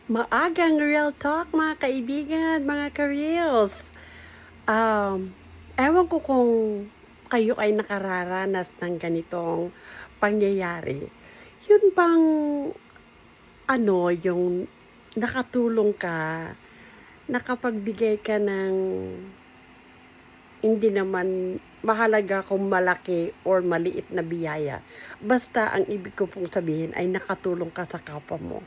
Maagang real talk mga kaibigan, mga ka-reels. Ewan ko kung kayo ay nakararanas ng ganitong pangyayari. Yun bang yung nakatulong ka, nakapagbigay ka ng hindi naman mahalaga kung malaki or maliit na biyaya. Basta ang ibig ko pong sabihin ay nakatulong ka sa kapwa mo.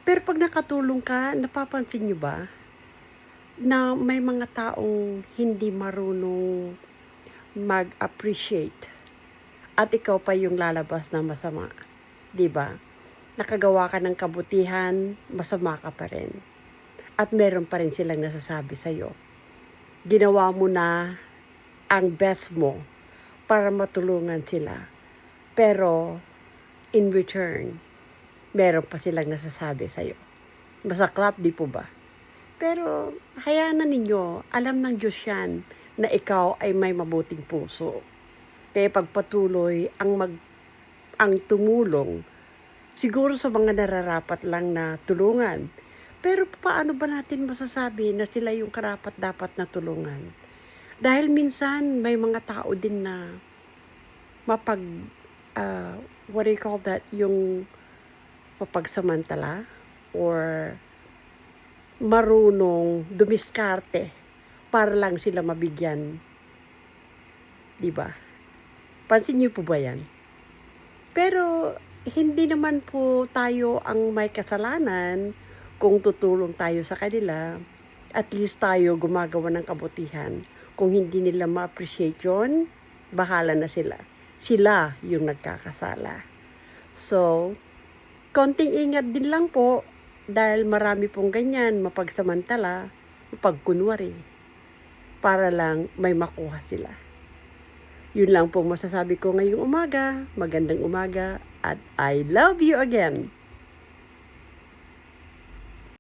Pero 'pag nakatulong ka, napapansin niyo ba na may mga taong hindi marunong mag-appreciate at ikaw pa yung lalabas na masama, 'di ba? Nakagawa ka ng kabutihan, masama ka pa rin at meron pa rin silang nasasabi sa'yo. Ginawa mo na ang best mo para matulungan sila, pero in return, meron pa silang nasasabi sa'yo. Masaklap, 'di po ba? Pero hayaan na ninyo, alam ng Diyos yan na ikaw ay may mabuting puso. Kaya pagpatuloy ang tumulong, siguro sa mga nararapat lang na tulungan. Pero paano ba natin masasabi na sila yung karapat-dapat na tulungan? Dahil minsan may mga tao din na mapag, what do you call that, yung mapagsamantala or marunong dumiskarte para lang sila mabigyan, 'di ba? Pansin niyo po ba 'yan? Pero hindi naman po tayo ang may kasalanan kung tutulong tayo sa kanila. At least tayo gumagawa ng kabutihan. Kung hindi nila ma-appreciate 'yon, bahala na sila. Sila yung nagkakasala. So, konting ingat din lang po dahil marami pong ganyan, mapagsamantala, mapagkunwari, para lang may makuha sila. Yun lang pong masasabi ko ngayong umaga. Magandang umaga at I love you again!